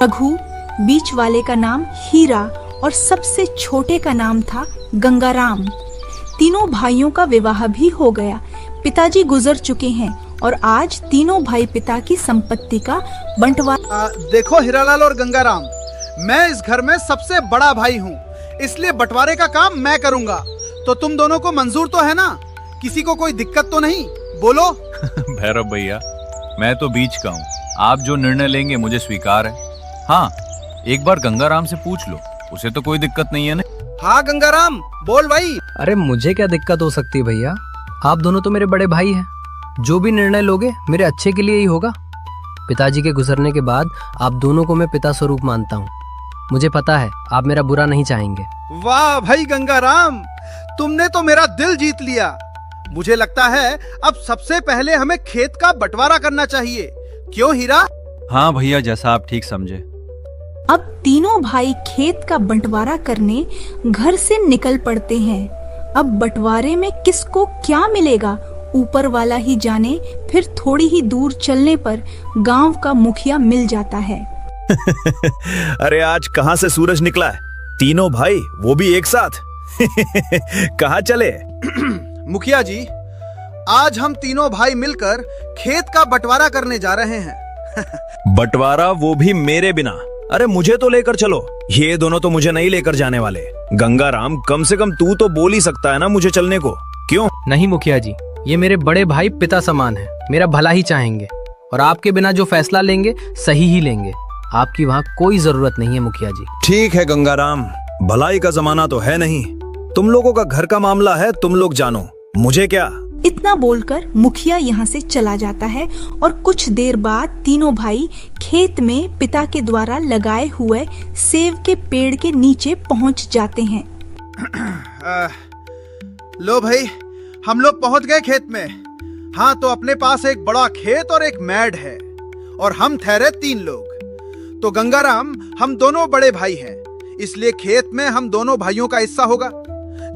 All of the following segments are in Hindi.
रघु, बीच वाले का नाम हीरा और सबसे छोटे का नाम था गंगाराम। तीनों भाइयों का विवाह भी हो गया। पिताजी गुजर चुके हैं और आज तीनों भाई पिता की संपत्ति का बंटवारा। देखो हीरालाल और गंगाराम, मैं इस घर में सबसे बड़ा भाई हूँ, इसलिए बंटवारे का काम मैं करूँगा। तो तुम दोनों को मंजूर तो है ना? किसी को कोई दिक्कत तो नहीं? बोलो। भैरव भैया, मैं तो बीच का हूँ, आप जो निर्णय लेंगे मुझे स्वीकार है। हाँ, एक बार गंगाराम से पूछ लो, उसे तो कोई दिक्कत नहीं है ना? हाँ गंगाराम, बोल भाई। अरे मुझे क्या दिक्कत हो सकती है भैया, आप दोनों तो मेरे बड़े भाई हैं। जो भी निर्णय लोगे मेरे अच्छे के लिए ही होगा। पिताजी के गुजरने के बाद आप दोनों को मैं पिता स्वरूप मानता हूँ। मुझे पता है आप मेरा बुरा नहीं चाहेंगे। वाह भाई गंगाराम, तुमने तो मेरा दिल जीत लिया। मुझे लगता है अब सबसे पहले हमें खेत का बंटवारा करना चाहिए, क्यों हीरा? हाँ भैया, जैसा आप ठीक समझे। अब तीनों भाई खेत का बंटवारा करने घर से निकल पड़ते हैं। अब बंटवारे में किसको क्या मिलेगा ऊपर वाला ही जाने। फिर थोड़ी ही दूर चलने पर गांव का मुखिया मिल जाता है। अरे आज कहाँ से सूरज निकला है? तीनों भाई, वो भी एक साथ। कहाँ चले? मुखिया जी, आज हम तीनों भाई मिलकर खेत का बंटवारा करने जा रहे हैं। बंटवारा, वो भी मेरे बिना? अरे मुझे तो लेकर चलो। ये दोनों तो मुझे नहीं लेकर जाने वाले। गंगाराम, कम से कम तू तो बोल ही सकता है ना मुझे चलने को, क्यों? नहीं मुखिया जी, ये मेरे बड़े भाई पिता समान है, मेरा भला ही चाहेंगे और आपके बिना जो फैसला लेंगे सही ही लेंगे। आपकी वहाँ कोई जरूरत नहीं है मुखिया जी। ठीक है गंगाराम, भलाई का जमाना तो है नहीं। तुम लोगों का घर का मामला है, तुम लोग जानो, मुझे क्या। इतना बोलकर मुखिया यहाँ से चला जाता है और कुछ देर बाद तीनों भाई खेत में पिता के द्वारा लगाए हुए सेब के पेड़ के नीचे पहुँच जाते हैं। लो भाई, हम लोग पहुंच गए खेत में। हाँ, तो अपने पास एक बड़ा खेत और एक मैड है और हम ठहरे 3 लोग। तो गंगाराम, हम दोनों बड़े भाई हैं, इसलिए खेत में हम दोनों भाइयों का हिस्सा होगा।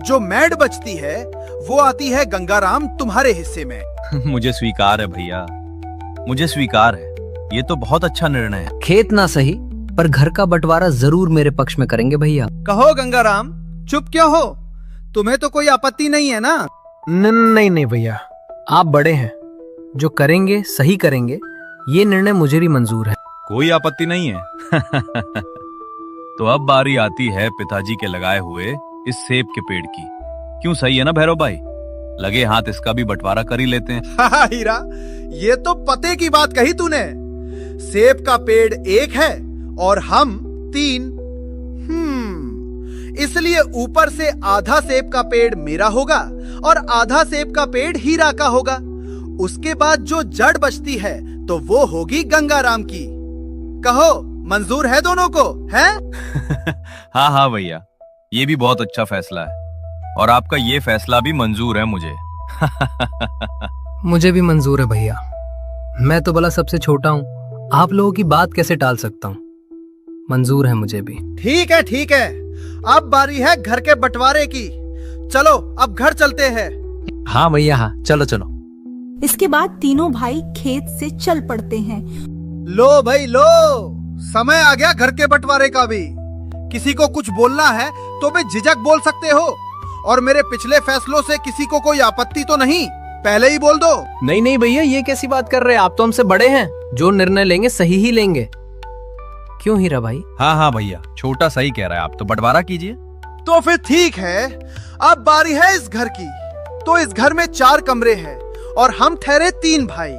जो मैड बचती है वो आती है गंगाराम तुम्हारे हिस्से में। मुझे स्वीकार है भैया, मुझे स्वीकार है। ये तो बहुत अच्छा निर्णय है। खेत ना सही पर घर का बंटवारा जरूर मेरे पक्ष में करेंगे भैया। कहो गंगाराम, चुप क्यों हो? तुम्हें तो कोई आपत्ति नहीं है ना? नहीं भैया, आप बड़े हैं, जो करेंगे सही करेंगे, ये निर्णय मुझे भी मंजूर है। कोई आपत्ति नहीं है। तो अब बारी आती है पिताजी के लगाए हुए इस सेब के पेड़ की। क्यों, सही है ना भैरव भाई? लगे हाथ इसका भी बंटवारा कर ही लेते हैं। हाँ हीरा, ये तो पते की बात कही तूने। सेब का पेड़ एक है और हम 3। इसलिए ऊपर से आधा सेब का पेड़ मेरा होगा और आधा सेब का पेड़ हीरा का होगा। उसके बाद जो जड़ बचती है तो वो होगी गंगाराम की। कहो, मंजूर है दोनों को, है? हाँ हाँ भैया, ये भी बहुत अच्छा फैसला है और आपका ये फैसला भी मंजूर है मुझे। मुझे भी मंजूर है भैया। मैं तो भला सबसे छोटा हूँ, आप लोगों की बात कैसे टाल सकता हूँ। मंजूर है मुझे भी। ठीक है ठीक है, अब बारी है घर के बंटवारे की। चलो अब घर चलते हैं। हाँ भैया, हाँ, चलो चलो। इसके बाद तीनों भाई खेत से चल पड़ते हैं। लो भाई लो, समय आ गया घर के बंटवारे का भी। किसी को कुछ बोलना है तो भी झिझक बोल सकते हो, और मेरे पिछले फैसलों से किसी को कोई आपत्ति तो नहीं? पहले ही बोल दो। नहीं भैया, ये कैसी बात कर रहे हैं आप? तो हमसे बड़े हैं, जो निर्णय लेंगे सही ही लेंगे। क्यों हीरा भाई? हाँ हाँ भैया, छोटा सही कह रहा है, आप तो बंटवारा कीजिए। तो फिर ठीक है, अब बारी है इस घर की। तो इस घर में 4 कमरे हैं और हम ठहरे 3 भाई।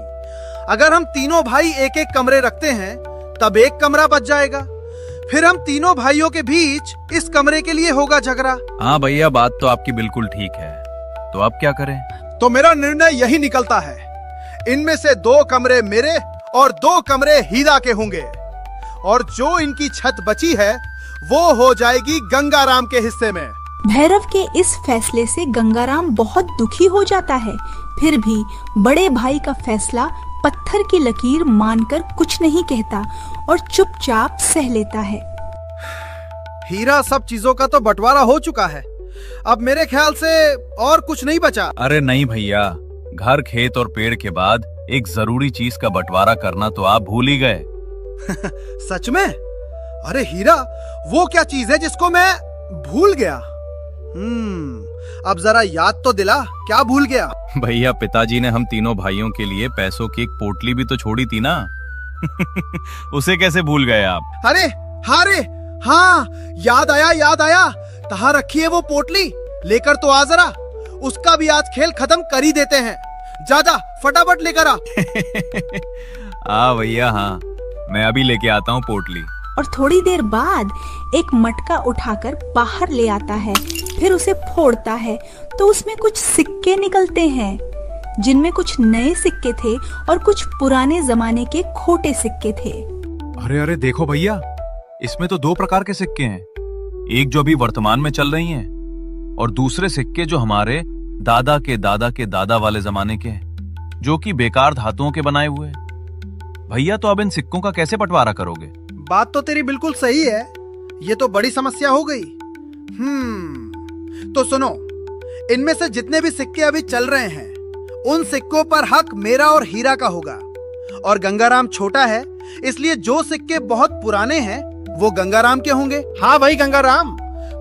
अगर हम तीनों भाई एक एक कमरे रखते हैं तब एक कमरा बच जाएगा। फिर हम तीनों भाइयों के बीच इस कमरे के लिए होगा झगड़ा। हाँ भैया, बात तो आपकी बिल्कुल ठीक है। तो अब क्या करें? तो मेरा निर्णय यही निकलता है, इनमें से 2 कमरे मेरे और 2 कमरे हीरा के होंगे, और जो इनकी छत बची है वो हो जाएगी गंगाराम के हिस्से में। भैरव के इस फैसले से गंगाराम बहुत दुखी हो जाता है। फिर भी बड़े भाई का फैसला पत्थर की लकीर मानकर कुछ नहीं कहता और चुपचाप सह लेता है। हीरा, सब चीजों का तो बंटवारा हो चुका है, अब मेरे ख्याल से और कुछ नहीं बचा। अरे नहीं भैया, घर, खेत और पेड़ के बाद एक जरूरी चीज का बंटवारा करना तो आप भूल ही गए। सच में? अरे हीरा, वो क्या चीज है जिसको मैं भूल गया? अब जरा याद तो दिला, क्या भूल गया? भैया, पिताजी ने हम तीनों भाइयों के लिए पैसों की एक पोटली भी तो छोड़ी थी ना। उसे कैसे भूल गए आप? अरे हाँ, याद आया। कहाँ रखी है वो पोटली? लेकर तो आ जरा, उसका भी आज खेल खत्म कर ही देते हैं। जा फटाफट लेकर आ। हाँ भैया, हाँ, मैं अभी लेके आता हूँ पोटली। और थोड़ी देर बाद एक मटका उठाकर बाहर ले आता है, फिर उसे फोड़ता है तो उसमें कुछ सिक्के निकलते हैं, जिनमें कुछ नए सिक्के थे और कुछ पुराने जमाने के खोटे सिक्के थे। अरे देखो भैया, इसमें तो 2 प्रकार के सिक्के हैं। एक जो अभी वर्तमान में चल रही हैं, और दूसरे सिक्के जो हमारे दादा के दादा के दादा वाले जमाने के हैं, जो कि बेकार धातुओं के बनाए हुए हैं। भैया, तो अब इन सिक्कों का कैसे बंटवारा करोगे? बात तो तेरी बिल्कुल सही है, ये तो बड़ी समस्या हो गई। तो सुनो, इनमें से जितने भी सिक्के अभी चल रहे हैं, उन सिक्कों पर हक मेरा और हीरा का होगा। और गंगाराम छोटा है, इसलिए जो सिक्के बहुत पुराने हैं वो गंगाराम के होंगे। हाँ भाई गंगाराम,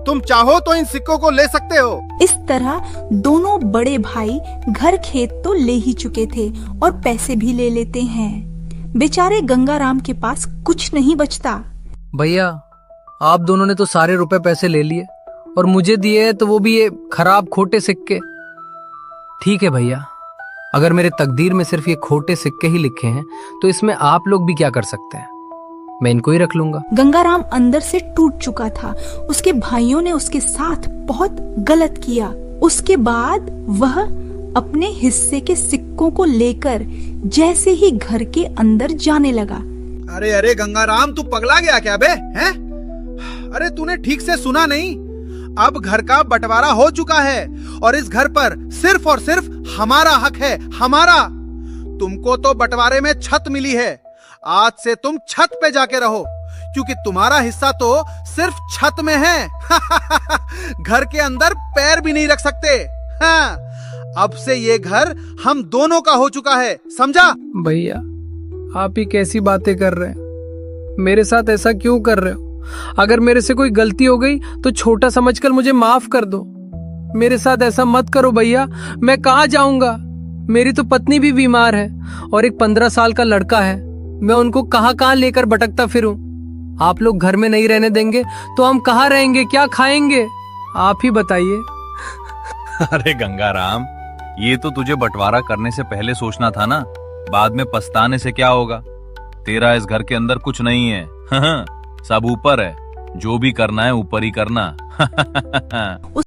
तुम चाहो तो इन सिक्कों को ले सकते हो। इस तरह दोनों बड़े भाई घर खेत तो ले ही चुके थे और पैसे भी ले लेते हैं। बेचारे गंगाराम के पास कुछ नहीं बचता। भैया, आप दोनों ने तो सारे रुपए पैसे ले लिए और मुझे दिए तो वो भी ये खराब खोटे सिक्के। ठीक है भैया, अगर मेरे तकदीर में सिर्फ ये खोटे सिक्के ही लिखे हैं तो इसमें आप लोग भी क्या कर सकते हैं? मैं इनको ही रख लूंगा। गंगाराम अंदर से टूट चुका था। उसके भाइयों ने उसके साथ बहुत गलत किया। उसके बाद वह अपने हिस्से के सिक्कों को लेकर जैसे ही घर के अंदर जाने लगा। अरे गंगाराम, तू पगला गया क्या बे? हैं? अरे तूने ठीक से सुना नहीं? अब घर का बंटवारा हो चुका है और इस घर पर सिर्फ और सिर्फ हमारा हक है, हमारा। तुमको तो बंटवारे में छत मिली है, आज से तुम छत पे जाके रहो, क्योंकि तुम्हारा हिस्सा तो सिर्फ छत में है। घर के अंदर पैर भी नहीं रख सकते। हाँ, अब से ये घर हम दोनों का हो चुका है, समझा? भैया, आप ही कैसी बातें कर रहे हैं? मेरे साथ ऐसा क्यों कर रहे हो? अगर मेरे से कोई गलती हो गई तो छोटा समझकर मुझे माफ कर दो। मेरे साथ ऐसा मत करो भैया। मैं कहाँ जाऊंगा? मेरी तो पत्नी भी बीमार है और एक 15 साल का लड़का है। मैं उनको कहाँ लेकर भटकता फिरूं? आप लोग घर में नहीं रहने देंगे तो हम कहाँ रहेंगे, क्या खाएंगे? आप ही बताइए। अरे गंगाराम, ये तो तुझे बंटवारा करने से पहले सोचना था ना। बाद में पछताने से क्या होगा? तेरा इस घर के अंदर कुछ नहीं है। सब ऊपर है, जो भी करना है ऊपर ही करना।